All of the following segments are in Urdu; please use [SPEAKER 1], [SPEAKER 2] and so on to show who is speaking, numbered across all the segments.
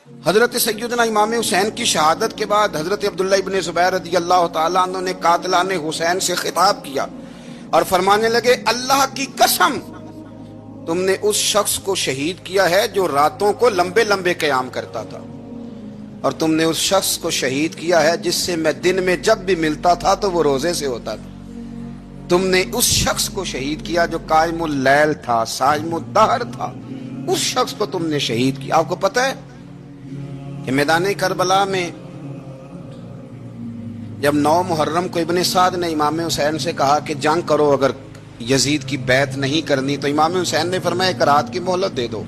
[SPEAKER 1] حضرت سیدنا امام حسین کی شہادت کے بعد حضرت عبداللہ ابن زبیر رضی اللہ تعالیٰ عنہ نے قاتلان حسین سے خطاب کیا اور فرمانے لگے، اللہ کی قسم تم نے اس شخص کو شہید کیا ہے جو راتوں کو لمبے لمبے قیام کرتا تھا، اور تم نے اس شخص کو شہید کیا ہے جس سے میں دن میں جب بھی ملتا تھا تو وہ روزے سے ہوتا تھا۔ تم نے اس شخص کو شہید کیا جو قائم اللیل تھا، صائم الدہر تھا، اس شخص کو تم نے شہید کیا۔ آپ کو پتہ ہے کہ میدان کربلا میں جب 9 محرم کو ابن سعد نے امام حسین سے کہا کہ جنگ کرو اگر یزید کی بیعت نہیں کرنی، تو امام حسین نے فرمایا ایک رات کی مہلت دے دو،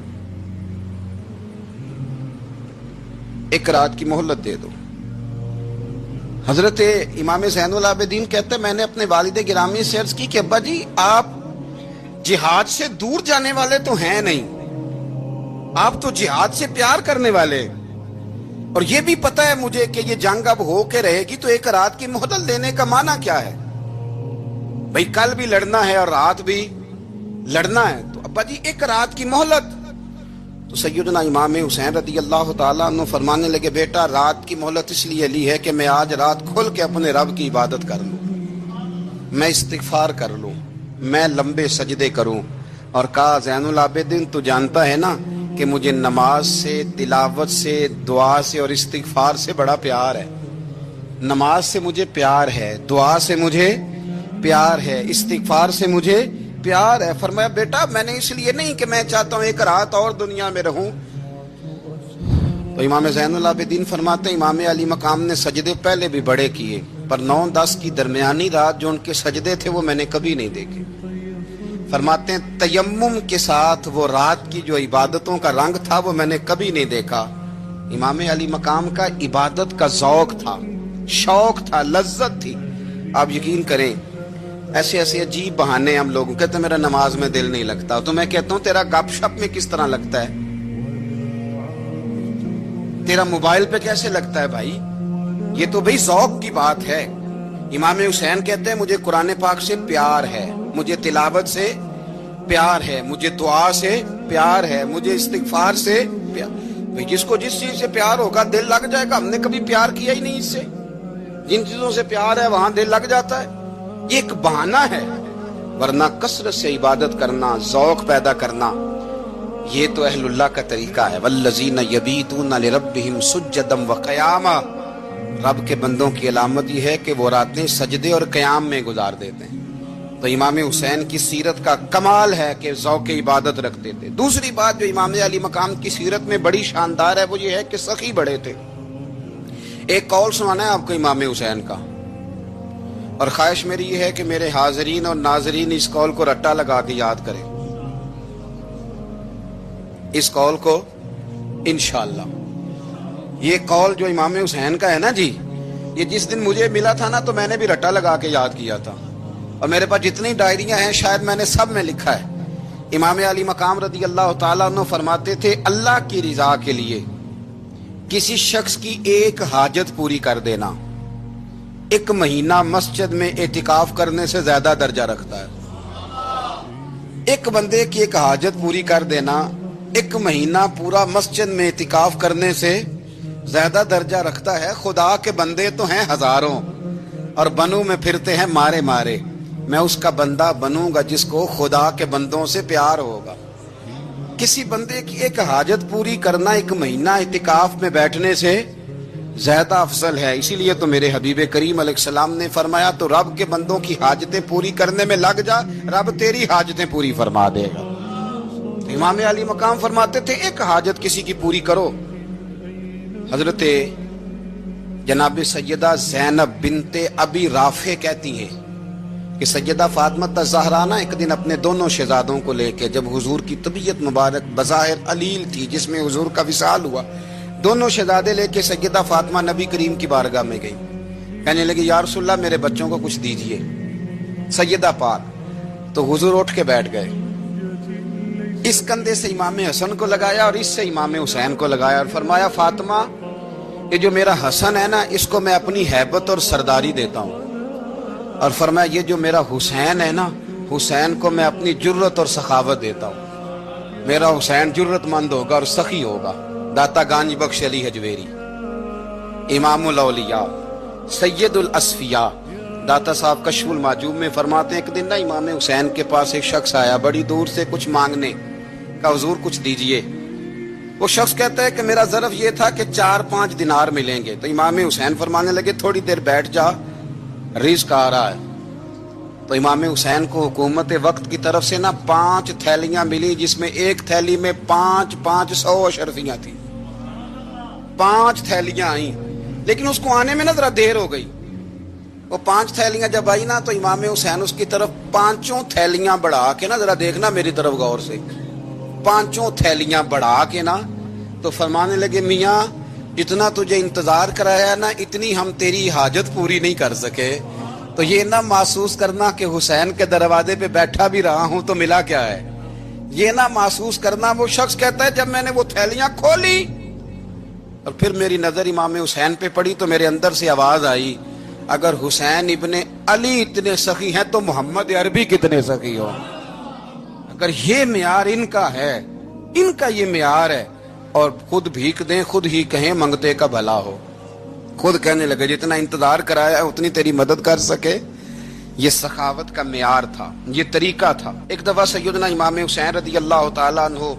[SPEAKER 1] ایک رات کی مہلت دے دو۔ حضرت امام زین العابدین کہتے ہیں میں نے اپنے والد گرامی سے عرض کی کہ ابا جی آپ جہاد سے دور جانے والے تو ہیں نہیں، آپ تو جہاد سے پیار کرنے والے، اور یہ بھی پتہ ہے مجھے کہ یہ جنگ اب ہو کے رہے گی، تو ایک رات کی مہلت دینے کا معنی کیا ہے؟ بھئی کل بھی لڑنا ہے اور رات بھی لڑنا ہے، تو ابا جی ایک رات کی مہلت۔ تو سیدنا امام حسین رضی اللہ تعالیٰ عنہ فرمانے لگے، بیٹا رات کی مہلت اس لیے لی ہے کہ میں آج رات کھل کے اپنے رب کی عبادت کر لوں، میں استغفار کر لوں، میں لمبے سجدے کروں۔ اور کہا زین العابدین تو جانتا ہے نا کہ مجھے نماز سے، تلاوت سے، دعا سے اور استغفار سے بڑا پیار ہے۔ نماز سے مجھے پیار ہے، دعا سے مجھے پیار ہے، استغفار سے مجھے پیار ہے۔ فرمایا بیٹا میں نے اس لیے نہیں کہ میں چاہتا ہوں ایک رات اور دنیا میں رہوں۔ تو امام زین العابدین فرماتے ہیں امام علی مقام نے سجدے پہلے بھی بڑے کیے، پر 9-10 کی درمیانی رات جو ان کے سجدے تھے وہ میں نے کبھی نہیں دیکھے۔ فرماتے ہیں تیمم کے ساتھ وہ رات کی جو عبادتوں کا رنگ تھا وہ میں نے کبھی نہیں دیکھا۔ امام علی مقام کا عبادت کا ذوق تھا، شوق تھا، لذت تھی۔ آپ یقین کریں ایسے ایسے عجیب بہانے ہم لوگوں کہتے ہیں میرا نماز میں دل نہیں لگتا، تو میں کہتا ہوں تیرا گپ شپ میں کس طرح لگتا ہے، تیرا موبائل پہ کیسے لگتا ہے بھائی؟ یہ تو بھائی ذوق کی بات ہے۔ امام حسین کہتے ہیں مجھے قرآن پاک سے پیار ہے، مجھے تلاوت سے پیار ہے، مجھے دعا سے پیار ہے، مجھے استغفار سے پیار۔ بھائی جس کو جس چیز سے پیار ہوگا دل لگ جائے گا۔ ہم نے کبھی پیار کیا ہی نہیں اس سے، جن چیزوں سے پیار ہے وہاں دل لگ جاتا ہے۔ یہ ایک بہانہ ہے، ورنہ کثرت سے عبادت کرنا، ذوق پیدا کرنا، یہ تو اہل اللہ کا طریقہ ہے۔ والذین یبیتون لربہم سجدا وقیاما، رب کے بندوں کی علامت یہ ہے کہ وہ راتیں سجدے اور قیام میں گزار دیتے ہیں۔ تو امام حسین کی سیرت کا کمال ہے کہ ذوق عبادت رکھتے تھے۔ دوسری بات جو امام علی مقام کی سیرت میں بڑی شاندار ہے وہ یہ ہے کہ سخی بڑے تھے۔ ایک قول سنانا ہے آپ کو امام حسین کا، اور خواہش میری یہ ہے کہ میرے حاضرین اور ناظرین اس قول کو رٹا لگا کے یاد کریں، اس قول کو انشاءاللہ۔ یہ قول جو امام حسین کا ہے نا جی، یہ جس دن مجھے ملا تھا نا تو میں نے بھی رٹا لگا کے یاد کیا تھا، اور میرے پاس جتنی ڈائریاں ہیں شاید میں نے سب میں لکھا ہے۔ امام علی مقام رضی اللہ تعالیٰ عنہ فرماتے تھے اللہ کی رضا کے لیے کسی شخص کی ایک حاجت پوری کر دینا 1 مہینہ مسجد میں اعتکاف کرنے سے زیادہ درجہ رکھتا ہے۔ ایک بندے کی ایک حاجت پوری کر دینا 1 مہینہ پورا مسجد میں اعتکاف کرنے سے زیادہ درجہ رکھتا ہے۔ خدا کے بندے تو ہیں ہزاروں اور بنوں میں پھرتے ہیں مارے مارے، میں اس کا بندہ بنوں گا جس کو خدا کے بندوں سے پیار ہوگا۔ کسی بندے کی ایک حاجت پوری کرنا 1 مہینہ اعتکاف میں بیٹھنے سے زیادہ افضل ہے۔ اسی لیے تو میرے حبیب کریم علیہ السلام نے فرمایا تو رب کے بندوں کی حاجتیں پوری کرنے میں لگ جا، رب تیری حاجتیں پوری فرما دے گا۔ امام علی مقام فرماتے تھے ایک حاجت کسی کی پوری کرو۔ حضرت جناب سیدہ زینب بنت ابی رافع کہتی ہیں کہ سیدہ فاطمہ الزہرا نا ایک دن اپنے دونوں شہزادوں کو لے کے، جب حضور کی طبیعت مبارک بظاہر علیل تھی جس میں حضور کا وصال ہوا، دونوں شہزادے لے کے سیدہ فاطمہ نبی کریم کی بارگاہ میں گئی، کہنے لگی یا رسول اللہ میرے بچوں کو کچھ دیجئے سیدہ پاک۔ تو حضور اٹھ کے بیٹھ گئے، اس کندھے سے امام حسن کو لگایا اور اس سے امام حسین کو لگایا، اور فرمایا فاطمہ یہ جو میرا حسن ہے نا اس کو میں اپنی ہیبت اور سرداری دیتا ہوں، اور فرمایا یہ جو میرا حسین ہے نا حسین کو میں اپنی جرت اور سخاوت دیتا ہوں، میرا حسین جرت مند ہوگا اور سخی ہوگا۔ داتا گانج بخش علی حجویری، امام الاولیاء، سید الاسفیاء، داتا صاحب کشف المعجوب میں فرماتے ہیں ایک دن نا امام حسین کے پاس ایک شخص آیا بڑی دور سے کچھ مانگنے کا، حضور کچھ دیجئے۔ وہ شخص کہتا ہے کہ میرا ظرف یہ تھا کہ 4-5 دینار ملیں گے۔ تو امام حسین فرمانے لگے تھوڑی دیر بیٹھ جا، رزق آ رہا ہے۔ تو امام حسین کو حکومت وقت کی طرف سے نا 5 تھیلیاں ملی، جس میں ایک تھیلی میں 500 اشرفیاں تھیں۔ 5 تھیلیاں آئیں، لیکن اس کو آنے میں نا ذرا دیر ہو گئی۔ وہ 5 تھیلیاں جب آئی نا تو امام حسین اس کی طرف 5 تھیلیاں بڑھا کے نا، ذرا دیکھنا میری طرف غور سے، 5 تھیلیاں بڑھا کے نا تو فرمانے لگے میاں جتنا تجھے انتظار کرایا نا اتنی ہم تیری حاجت پوری نہیں کر سکے۔ تو یہ نہ محسوس کرنا کہ حسین کے دروازے پہ بیٹھا بھی رہا ہوں تو ملا کیا ہے، یہ نہ محسوس کرنا۔ وہ شخص کہتا ہے جب میں نے وہ تھیلیاں کھولی اور پھر میری نظر امام حسین پہ پڑی تو میرے اندر سے آواز آئی، اگر حسین ابن علی اتنے سخی ہیں تو محمد عربی کتنے سخی ہو۔ اگر یہ معیار ان کا ہے، ان کا یہ معیار ہے، اور خود بھیک دیں خود ہی کہیں منگتے کا بھلا ہو، خود کہنے لگے جتنا انتظار کرایا اتنی تیری مدد کر سکے۔ یہ سخاوت کا معیار تھا، یہ طریقہ تھا۔ ایک دفعہ سیدنا امام حسین رضی اللہ تعالیٰ عنہ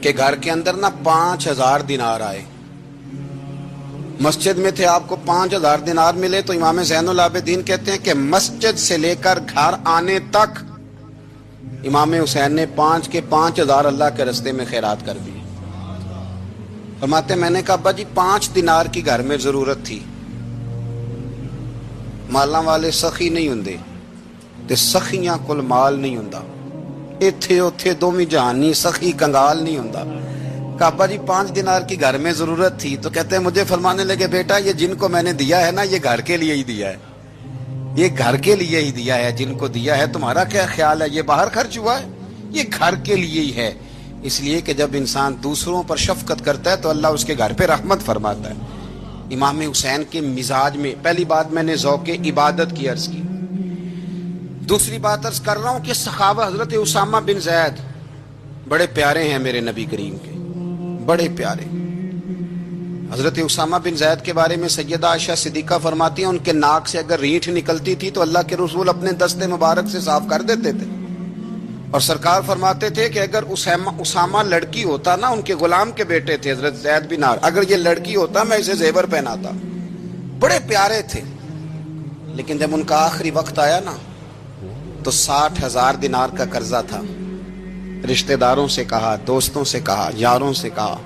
[SPEAKER 1] کے گھر کے اندر نا 5000 دینار آئے۔ مسجد میں تھے، آپ کو 5000 دینار ملے تو امام زین العابدین کہتے ہیں کہ مسجد سے لے کر گھر آنے تک امام حسین نے 5 کے 5000 اللہ کے رستے میں خیرات کر دیے۔ فرماتے میں نے کہا ابا جی 5 دینار کی گھر میں ضرورت تھی، مالاں والے سخی نہیں ہوندے تے سخیاں کل مال نہیں ہوندا، ایتھے اوتھے دوویں جہانی سخی کنگال نہیں ہوندا۔ کہا ابا جی 5 دینار کی گھر میں ضرورت تھی، تو کہتے ہیں مجھے فرمانے لگے بیٹا یہ جن کو میں نے دیا ہے نا یہ گھر کے لیے ہی دیا ہے، یہ گھر کے لیے ہی دیا ہے، جن کو دیا ہے تمہارا کیا خیال ہے یہ باہر خرچ ہوا ہے، یہ گھر کے لیے ہی ہے۔ اس لیے کہ جب انسان دوسروں پر شفقت کرتا ہے تو اللہ اس کے گھر پہ رحمت فرماتا ہے۔ امام حسین کے مزاج میں پہلی بات میں نے ذوق عبادت کی عرض کی، دوسری بات عرض کر رہا ہوں کہ سخاوت حضرت اسامہ بن زید بڑے پیارے ہیں میرے نبی کریم کے، بڑے پیارے۔ حضرت اسامہ بن زید کے بارے میں سیدہ عائشہ صدیقہ فرماتی ہیں ان کے ناک سے اگر رینٹ نکلتی تھی تو اللہ کے رسول اپنے دستے مبارک سے صاف کر دیتے تھے، اور سرکار فرماتے تھے کہ اگر اسامہ لڑکی ہوتا نا، ان کے غلام کے بیٹے تھے حضرت زید بن عمرو، اگر یہ لڑکی ہوتا میں اسے زیور پہناتا۔ بڑے پیارے تھے، لیکن جب ان کا آخری وقت آیا نا تو 60,000 دینار کا قرضہ تھا۔ رشتہ داروں سے کہا، دوستوں سے کہا، یاروں سے کہا،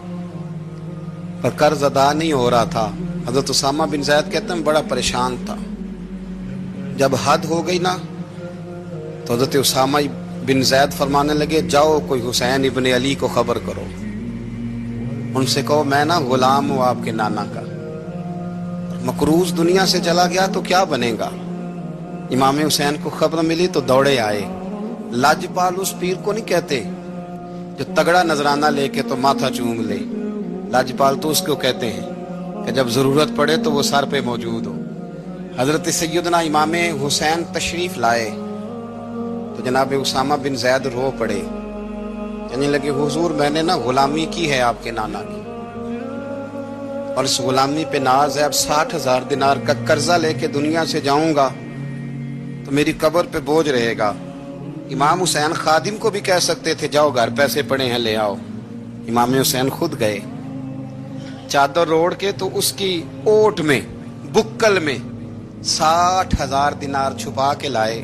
[SPEAKER 1] پر قرض ادا نہیں ہو رہا تھا۔ حضرت اسامہ بن زید کہتے ہیں بڑا پریشان تھا۔ جب حد ہو گئی نا تو حضرت اسامہ بن زید فرمانے لگے جاؤ کوئی حسین ابن علی کو خبر کرو، ان سے کہو میں نا غلام ہوں آپ کے نانا کا، مقروض دنیا سے چلا گیا تو کیا بنے گا۔ امام حسین کو خبر ملی تو دوڑے آئے۔ لاجپال اس پیر کو نہیں کہتے جو تگڑا نذرانہ لے کے تو ماتھا چوم لے، لاجپال تو اس کو کہتے ہیں کہ جب ضرورت پڑے تو وہ سر پہ موجود ہو۔ حضرت سیدنا امام حسین تشریف لائے تو جناب اسامہ بن زید رو پڑے، کہنے لگے حضور میں نے نا غلامی کی ہے آپ کے نانا کی، اور اس غلامی پہ ناز ہے، اب 60,000 دینار کا قرضہ لے کے دنیا سے جاؤں گا تو میری قبر پہ بوجھ رہے گا۔ امام حسین خادم کو بھی کہہ سکتے تھے جاؤ گھر پیسے پڑے ہیں لے آؤ، امام حسین خود گئے، چادر اوڑھ کے تو اس کی اوٹ میں بکل میں 60,000 دینار چھپا کے لائے،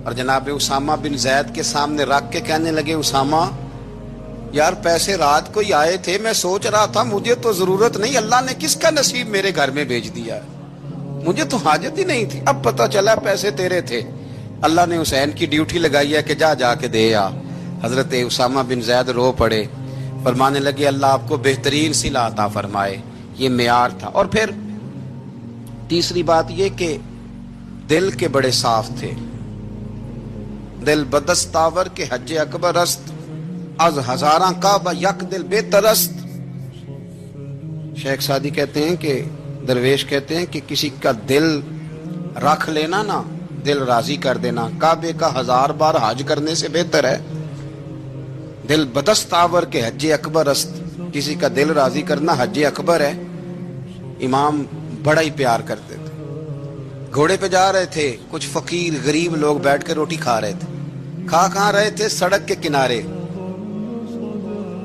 [SPEAKER 1] اور جناب اسامہ بن زید کے سامنے رکھ کے کہنے لگے اسامہ یار پیسے رات کو ہی آئے تھے، میں سوچ رہا تھا مجھے تو ضرورت نہیں، اللہ نے کس کا نصیب میرے گھر میں بھیج دیا ہے، مجھے تو حاجت ہی نہیں تھی، اب پتہ چلا پیسے تیرے تھے، اللہ نے حسین کی ڈیوٹی لگائی ہے کہ جا کے دے آ۔ حضرت اسامہ بن زید رو پڑے، فرمانے لگے اللہ آپ کو بہترین صلہ عطا فرمائے۔ یہ معیار تھا۔ اور پھر تیسری بات یہ کہ دل کے بڑے صاف تھے، دل بدستاور کے حج اکبر است، از ہزاراں کعبہ یک دل بہتر است۔ شیخ سعدی کہتے ہیں کہ درویش کہتے ہیں کہ کسی کا دل رکھ لینا نا، دل راضی کر دینا، کعبے کا 1000 بار حج کرنے سے بہتر ہے۔ دل بدست آور کے حج اکبر است. کسی کا دل راضی کرنا حج اکبر ہے. امام بڑا ہی پیار کرتے تھے. گھوڑے پہ جا رہے تھے, کچھ فقیر غریب لوگ بیٹھ کے روٹی کھا رہے تھے. کہاں رہے تھے؟ سڑک کے کنارے.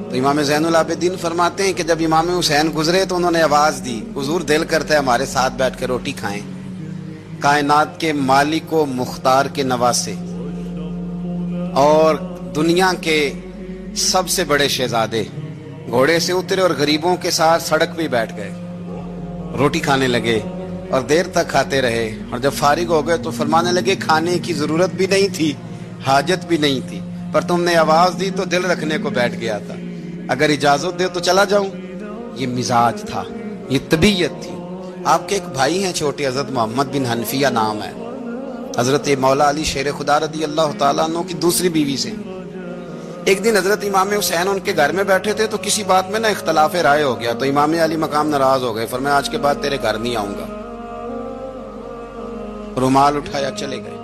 [SPEAKER 1] تو امام زین العابدین فرماتے ہیں کہ جب امام حسین گزرے تو انہوں نے آواز دی, حضور دل کرتا ہے ہمارے ساتھ بیٹھ کے روٹی کھائیں. کائنات کے مالک و مختار کے نواسے اور دنیا کے سب سے بڑے شہزادے گھوڑے سے اترے اور غریبوں کے ساتھ سڑک پہ بیٹھ گئے, روٹی کھانے لگے اور دیر تک کھاتے رہے. اور جب فارغ ہو گئے تو فرمانے لگے کھانے کی ضرورت بھی نہیں تھی, حاجت بھی نہیں تھی, پر تم نے آواز دی تو دل رکھنے کو بیٹھ گیا تھا. اگر اجازت دے تو چلا جاؤں. یہ مزاج تھا, یہ طبیعت تھی. آپ کے ایک بھائی ہیں چھوٹے, حضرت محمد بن حنفیہ نام ہے, حضرت مولا علی شیر خدا رضی اللہ تعالیٰ عنہ کی دوسری بیوی سے. ایک دن حضرت امام حسین ان کے گھر میں بیٹھے تھے تو کسی بات میں اختلاف رائے ہو گیا, تو امام علی مقام ناراض ہو گئے. فرمایا آج کے بعد تیرے گھر نہیں آؤں گا. رومال اٹھایا چلے گئے.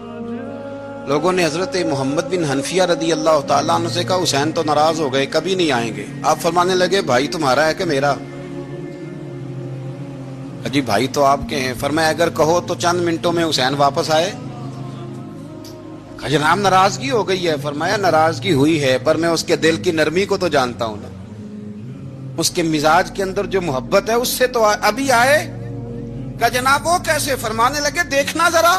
[SPEAKER 1] لوگوں نے حضرت محمد بن حنفیہ رضی اللہ تعالیٰ عنہ سے کہا حسین تو ناراض ہو گئے, کبھی نہیں آئیں گے. آپ فرمانے لگے بھائی تمہارا ہے کہ میرا؟ جی بھائی تو آپ کے ہیں. فرمایا اگر کہو تو چند منٹوں میں حسین واپس آئے. جناب ناراضگی ہو گئی ہے. فرمایا ناراضگی ہوئی ہے, پر میں اس کے دل کی نرمی کو تو جانتا ہوں نا, اس کے مزاج کے اندر جو محبت ہے اس سے تو ابھی آئے. کہ جناب وہ کیسے؟ فرمانے لگے دیکھنا ذرا.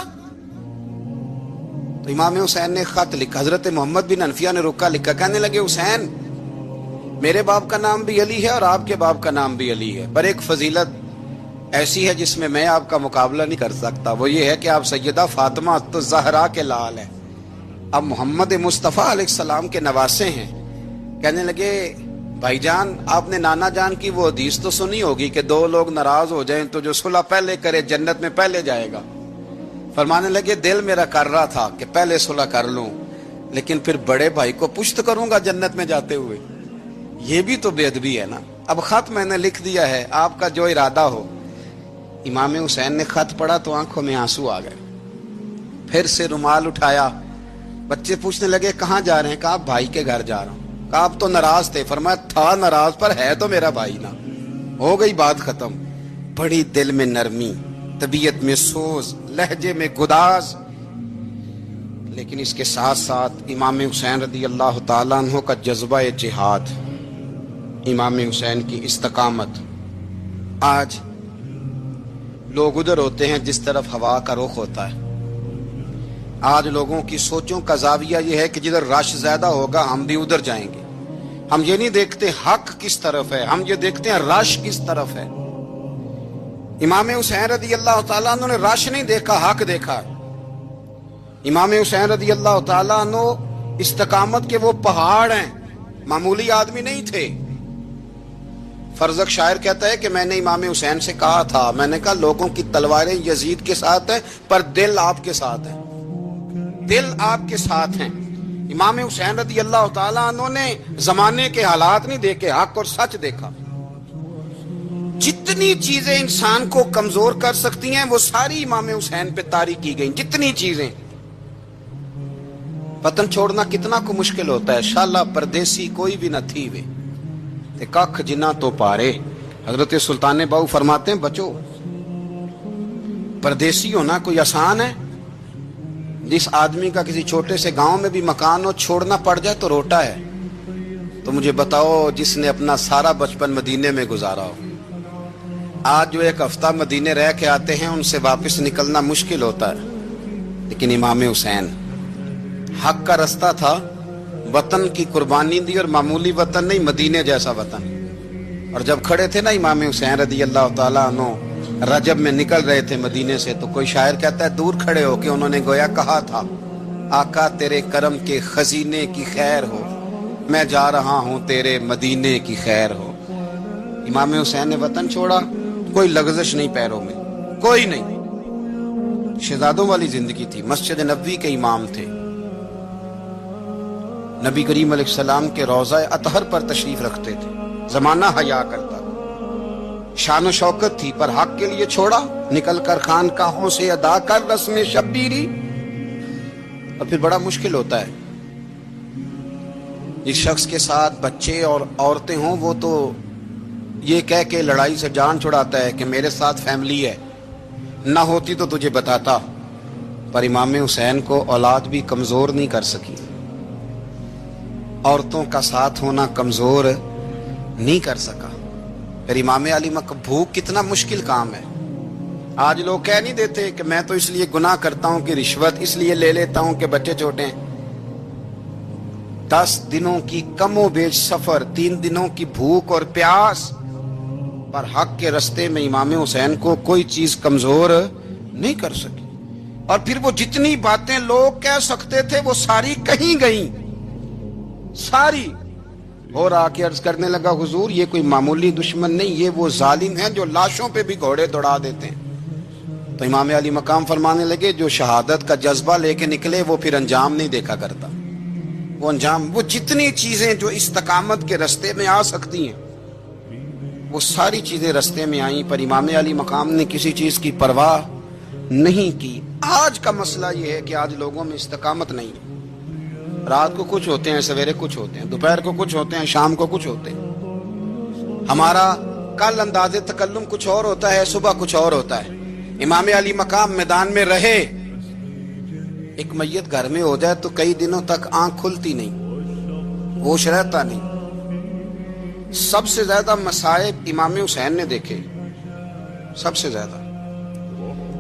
[SPEAKER 1] تو امام حسین نے خط لکھا, حضرت محمد بن حنفیہ نے رکا لکھا, کہنے لگے حسین میرے باپ کا نام بھی علی ہے اور آپ کے باپ کا نام بھی علی ہے, پر ایک فضیلت ایسی ہے جس میں میں آپ کا مقابلہ نہیں کر سکتا. وہ یہ ہے کہ آپ سیدہ فاطمہ الزہرا کے لال ہیں, اب محمد مصطفیٰ علیہ السلام کے نواسے ہیں. کہنے لگے بھائی جان آپ نے نانا جان کی وہ حدیث تو سنی ہوگی کہ دو لوگ ناراض ہو جائیں تو جو صلح پہلے کرے جنت میں پہلے جائے گا. فرمانے لگے دل میرا کر رہا تھا کہ پہلے صلح کر لوں, لیکن پھر بڑے بھائی کو پشت کروں گا جنت میں جاتے ہوئے. یہ بھی تو بے ادبی ہے نا. اب خط میں نے لکھ دیا ہے, آپ کا جو ارادہ ہو. امام حسین نے خط پڑھا تو آنکھوں میں آنسو آ گئے. پھر سے رومال اٹھایا. بچے پوچھنے لگے کہاں جا رہے ہیں؟ کہا بھائی کے گھر جا رہا ہوں. کہا آپ تو ناراض تھے. فرمایا تھا ناراض, پر ہے تو میرا بھائی نا. ہو گئی بات ختم. بڑی دل میں نرمی, طبیعت میں سوز, لہجے میں گداز. لیکن اس کے ساتھ ساتھ امام حسین رضی اللہ تعالیٰ عنہ کا جذبہ جہاد, امام حسین کی استقامت. آج لوگ ادھر ہوتے ہیں جس طرف ہوا کا رخ ہوتا ہے. آج لوگوں کی سوچوں کا زاویہ یہ ہے کہ جدھر رش زیادہ ہوگا ہم بھی ادھر جائیں گے. ہم یہ نہیں دیکھتے حق کس طرف ہے, ہم یہ دیکھتے ہیں رش کس طرف ہے. امام حسین رضی اللہ تعالیٰ عنہ نے رش نہیں دیکھا, حق دیکھا. امام حسین رضی اللہ تعالیٰ عنہ استقامت کے وہ پہاڑ ہیں, معمولی آدمی نہیں تھے. فرزق شاعر کہتا ہے کہ میں نے امام حسین سے کہا تھا, میں نے کہا لوگوں کی تلواریں یزید کے ساتھ ہیں پر دل آپ کے ساتھ ہیں, دل آپ کے ساتھ ہیں. امام حسین رضی اللہ تعالیٰ عنہ نے زمانے کے حالات نہیں دیکھے, حق اور سچ دیکھا. جتنی چیزیں انسان کو کمزور کر سکتی ہیں وہ ساری امام حسین پہ طاری کی گئیں. جتنی چیزیں, وطن چھوڑنا کتنا کو مشکل ہوتا ہے. شالا پردیسی کوئی بھی نہ تھی وے کخ جنا تو پارے. حضرت سلطان باؤ فرماتے ہیں بچو, پردیسی ہونا کوئی آسان ہے؟ جس آدمی کا کسی چھوٹے سے گاؤں میں بھی مکان ہو, چھوڑنا پڑ جائے تو روٹا ہے. تو مجھے بتاؤ جس نے اپنا سارا بچپن مدینے میں گزارا ہو, آج جو ایک ہفتہ مدینے رہ کے آتے ہیں ان سے واپس نکلنا مشکل ہوتا ہے. لیکن امام حسین حق کا رستہ تھا, وطن کی قربانی دی, اور معمولی وطن نہیں, مدینے جیسا وطن. اور جب کھڑے تھے نا امام حسین رضی اللہ تعالیٰ عنہ رجب میں نکل رہے تھے مدینے سے, تو کوئی شاعر کہتا ہے دور کھڑے ہو کے انہوں نے گویا کہا تھا آقا تیرے کرم کے خزینے کی خیر ہو, میں جا رہا ہوں تیرے مدینے کی خیر ہو. امام حسین نے وطن چھوڑا, کوئی لغزش نہیں پیروں میں, کوئی نہیں. شہزادوں والی زندگی تھی, مسجد نبوی کے امام تھے, نبی کریم علیہ السلام کے روضہ اطہر پر تشریف رکھتے تھے. زمانہ حیا کرتا, شان و شوکت تھی, پر حق کے لیے چھوڑا. نکل کر خانقاہوں سے ادا کر رسم شبیری. اور پھر بڑا مشکل ہوتا ہے. جس شخص کے ساتھ بچے اور عورتیں ہوں وہ تو یہ کہہ کے لڑائی سے جان چھڑاتا ہے کہ میرے ساتھ فیملی ہے، نہ ہوتی تو تجھے بتاتا، پر امام حسین کو اولاد بھی کمزور نہیں کر سکی، عورتوں کا ساتھ ہونا کمزور نہیں کر سکا۔ پھر امام علی بھوک کتنا مشکل کام ہے۔ آج لوگ کہہ نہیں دیتے کہ میں تو اس لیے گناہ کرتا ہوں کہ رشوت اس لیے لے لیتا ہوں کہ بچے چھوٹے ہیں۔ 10 دنوں کی کم و بیش سفر، 3 دنوں کی بھوک اور پیاس، پر حق کے رستے میں امام حسین کو کوئی چیز کمزور نہیں کر سکی۔ اور پھر وہ جتنی باتیں لوگ کہہ سکتے تھے وہ ساری کہیں گئیں، ساری۔ اور آ کے عرض کرنے لگا حضور یہ کوئی معمولی دشمن نہیں، یہ وہ ظالم ہیں جو لاشوں پہ بھی گھوڑے دوڑا دیتے ہیں۔ تو امام علی مقام فرمانے لگے جو شہادت کا جذبہ لے کے نکلے وہ پھر انجام نہیں دیکھا کرتا۔ وہ انجام، وہ جتنی چیزیں جو استقامت کے رستے میں آ سکتی ہیں وہ ساری چیزیں رستے میں آئیں، پر امام علی مقام نے کسی چیز کی پرواہ نہیں کی۔ آج کا مسئلہ یہ ہے کہ آج لوگوں میں استقامت نہیں ہے۔ رات کو کچھ ہوتے ہیں، سویرے کچھ ہوتے ہیں، دوپہر کو کچھ ہوتے ہیں، شام کو کچھ ہوتے ہیں۔ ہمارا کل انداز تکلم کچھ اور ہوتا ہے، صبح کچھ اور ہوتا ہے۔ امام علی مقام میدان میں رہے، ایک میت گھر میں ہو جائے تو کئی دنوں تک آنکھ کھلتی نہیں، ہوش رہتا نہیں۔ سب سے زیادہ مصائب امام حسین نے دیکھے، سب سے زیادہ۔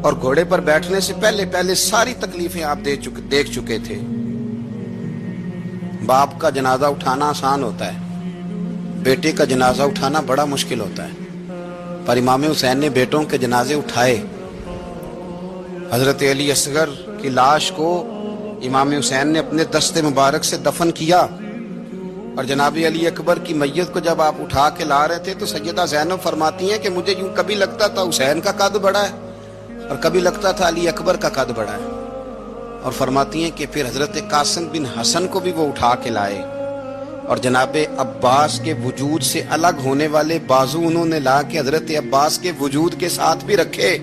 [SPEAKER 1] اور گھوڑے پر بیٹھنے سے پہلے ساری تکلیفیں آپ دیکھ چکے تھے۔ باپ کا جنازہ اٹھانا آسان ہوتا ہے، بیٹے کا جنازہ اٹھانا بڑا مشکل ہوتا ہے، پر امام حسین نے بیٹوں کے جنازے اٹھائے۔ حضرت علی اصغر کی لاش کو امام حسین نے اپنے دست مبارک سے دفن کیا، اور جناب علی اکبر کی میت کو جب آپ اٹھا کے لا رہے تھے تو سیدہ زینب فرماتی ہیں کہ مجھے یوں کبھی لگتا تھا حسین کا قد بڑا ہے اور کبھی لگتا تھا علی اکبر کا قد بڑا ہے۔ اور فرماتی ہیں کہ پھر حضرت قاسم بن حسن کو بھی وہ اٹھا کے لائے، اور جناب عباس کے وجود سے الگ ہونے والے بازو انہوں نے لا کے حضرت عباس کے وجود کے ساتھ بھی رکھے۔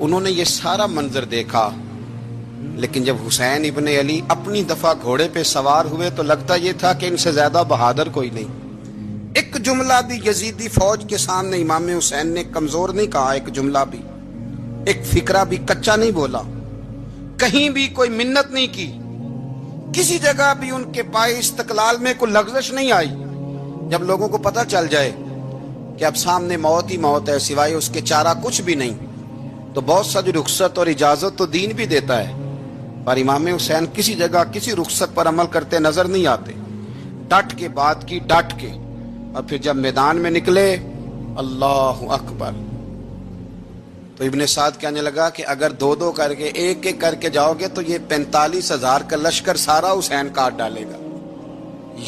[SPEAKER 1] انہوں نے یہ سارا منظر دیکھا، لیکن جب حسین ابن علی اپنی دفعہ گھوڑے پہ سوار ہوئے تو لگتا یہ تھا کہ ان سے زیادہ بہادر کوئی نہیں۔ ایک جملہ بھی یزیدی فوج کے سامنے امام حسین نے کمزور نہیں کہا، ایک جملہ بھی، ایک فکرہ بھی کچا نہیں بولا، کہیں بھی کوئی منت نہیں کی، کسی جگہ بھی ان کے پائے استقلال میں کوئی لغزش نہیں آئی۔ جب لوگوں کو پتہ چل جائے کہ اب سامنے موت ہی موت ہے، سوائے اس کے چارہ کچھ بھی نہیں، تو بہت سا جو رخصت اور اجازت تو دین بھی دیتا ہے، پر امام حسین کسی جگہ کسی رخصت پر عمل کرتے نظر نہیں آتے۔ ڈٹ کے بات کی، ڈٹ کے، اور پھر جب میدان میں نکلے، اللہ اکبر، تو ابن سعد کہنے لگا کہ اگر 2 کر کے، ایک کر کے جاؤ گے تو یہ 45,000 کا لشکر سارا حسین کاٹ ڈالے گا۔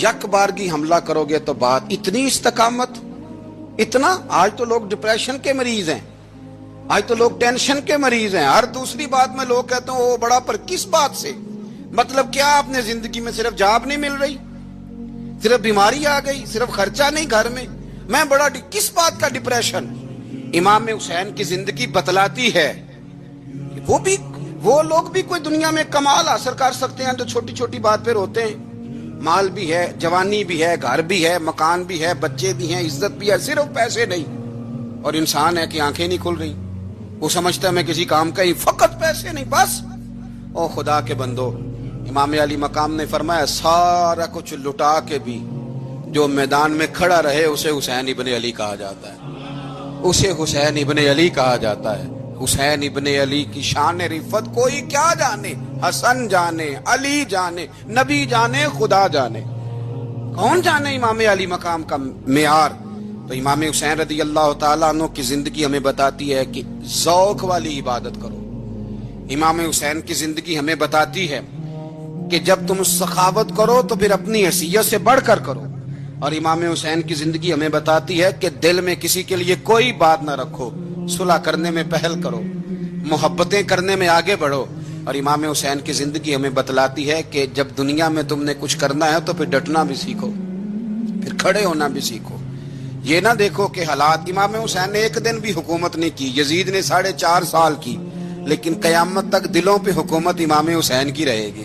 [SPEAKER 1] یک بارگی حملہ کرو گے تو بات، اتنی استقامت، اتنا۔ آج تو لوگ ڈپریشن کے مریض ہیں، آج تو لوگ ٹینشن کے مریض ہیں، ہر دوسری بات میں لوگ کہتے ہیں وہ بڑا، پر کس بات سے؟ مطلب کیا آپ نے زندگی میں صرف جاب نہیں مل رہی، صرف بیماری آ گئی، صرف خرچہ نہیں گھر میں بڑا، کس بات کا ڈپریشن؟ امام حسین کی زندگی بتلاتی ہے وہ لوگ بھی کوئی دنیا میں کمال حاصل کر سکتے ہیں جو چھوٹی چھوٹی بات پہ روتے ہیں۔ مال بھی ہے، جوانی بھی ہے، گھر بھی ہے، مکان بھی ہے، بچے بھی ہیں، عزت بھی ہے، صرف پیسے نہیں۔ اور انسان ہے کہ آنکھیں نہیں کھل رہی، وہ سمجھتا ہے میں کسی کام کا ہی، فقط پیسے نہیں بس۔ او خدا کے بندو، امام علی مقام نے فرمایا سارا کچھ لٹا کے بھی جو میدان میں کھڑا رہے اسے حسین ابن علی کہا جاتا ہے، اسے حسین ابن علی کہا جاتا ہے۔ حسین ابن علی کی شان رفت کوئی کیا جانے، حسن جانے، علی جانے، نبی جانے، خدا جانے، کون جانے امام علی مقام کا معیار۔ تو امام حسین رضی اللہ تعالیٰ عنہ کی زندگی ہمیں بتاتی ہے کہ ذوق والی عبادت کرو۔ امام حسین کی زندگی ہمیں بتاتی ہے کہ جب تم سخاوت کرو تو پھر اپنی حیثیت سے بڑھ کر کرو۔ اور امام حسین کی زندگی ہمیں بتاتی ہے کہ دل میں کسی کے لیے کوئی بات نہ رکھو، صلح کرنے میں پہل کرو، محبتیں کرنے میں آگے بڑھو۔ اور امام حسین کی زندگی ہمیں بتلاتی ہے کہ جب دنیا میں تم نے کچھ کرنا ہے تو پھر ڈٹنا بھی سیکھو، پھر کھڑے ہونا بھی سیکھو۔ یہ نہ دیکھو کہ حالات، امام حسین نے ایک دن بھی حکومت نہیں کی، یزید نے 4.5 سال کی، لیکن قیامت تک دلوں پہ حکومت امام حسین کی رہے گی۔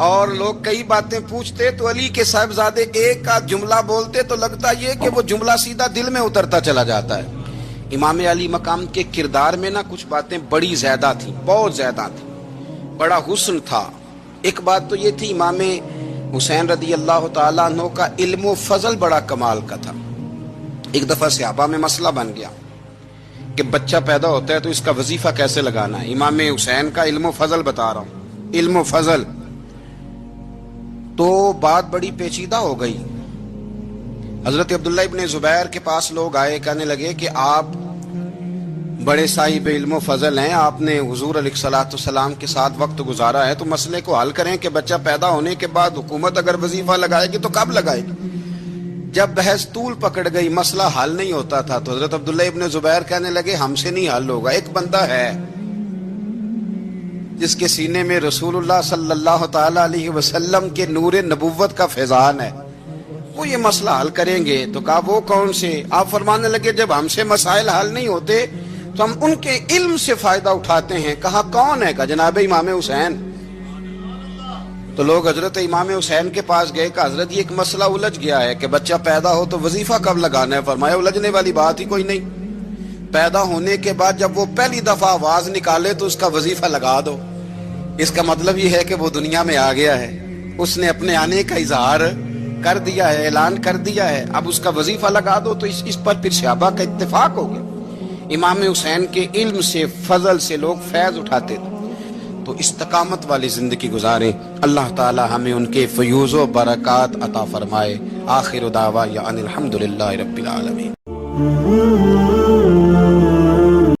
[SPEAKER 1] اور لوگ کئی باتیں پوچھتے تو علی کے صاحبزادے ایک کا جملہ بولتے تو لگتا یہ کہ وہ جملہ سیدھا دل میں اترتا چلا جاتا ہے. امام علی مقام کے کردار میں نا کچھ باتیں بڑی زیادہ تھیں، بہت زیادہ تھیں، بڑا حسن تھا. ایک بات تو یہ تھی امام حسین رضی اللہ تعالیٰ عنہ کا علم و فضل بڑا کمال کا تھا. ایک دفعہ صحابہ میں مسئلہ بن گیا کہ بچہ پیدا ہوتا ہے تو اس کا وظیفہ کیسے لگانا ہے. امام حسین کا علم و فضل بتا رہا ہوں، علم و فضل. تو بات بڑی پیچیدہ ہو گئی. حضرت عبداللہ ابن زبیر کے پاس لوگ آئے، کہنے لگے کہ آپ بڑے صاحب علم و فضل ہیں، آپ نے حضور علیہ الصلوۃ والسلام کے ساتھ وقت گزارا ہے، تو مسئلے کو حل کریں کہ بچہ پیدا ہونے کے بعد حکومت اگر وظیفہ لگائے گی تو کب لگائے گی. جب بحث طول پکڑ گئی، مسئلہ حل نہیں ہوتا تھا، تو حضرت عبداللہ ابن زبیر کہنے لگے ہم سے نہیں حل ہوگا. ایک بندہ ہے جس کے سینے میں رسول اللہ صلی اللہ تعالی علیہ وسلم کے نور نبوت کا فیضان ہے، وہ یہ مسئلہ حل کریں گے. تو کہا وہ کون سے؟ آپ فرمانے لگے جب ہم سے مسائل حل نہیں ہوتے تو ہم ان کے علم سے فائدہ اٹھاتے ہیں. کہا کون ہے؟ کہا جناب امام حسین. تو لوگ حضرت امام حسین کے پاس گئے کہ حضرت یہ ایک مسئلہ الجھ گیا ہے کہ بچہ پیدا ہو تو وظیفہ کب لگانا ہے. فرمایا الجھنے والی بات ہی کوئی نہیں، پیدا ہونے کے بعد جب وہ پہلی دفعہ آواز نکالے تو اس کا وظیفہ لگا دو. اس کا مطلب یہ ہے کہ وہ دنیا میں آ گیا ہے، اس نے اپنے آنے کا اظہار کر دیا ہے، اعلان کر دیا ہے، اب اس کا وظیفہ لگا دو. تو اس پر پھر صحابہ کا اتفاق ہو گیا. امام حسین کے علم سے، فضل سے لوگ فیض اٹھاتے تھے. تو استقامت والی زندگی گزاریں. اللہ تعالی ہمیں ان کے فیوز و برکات عطا فرمائے. آخر دعوانا ان الحمدللہ رب العالمین.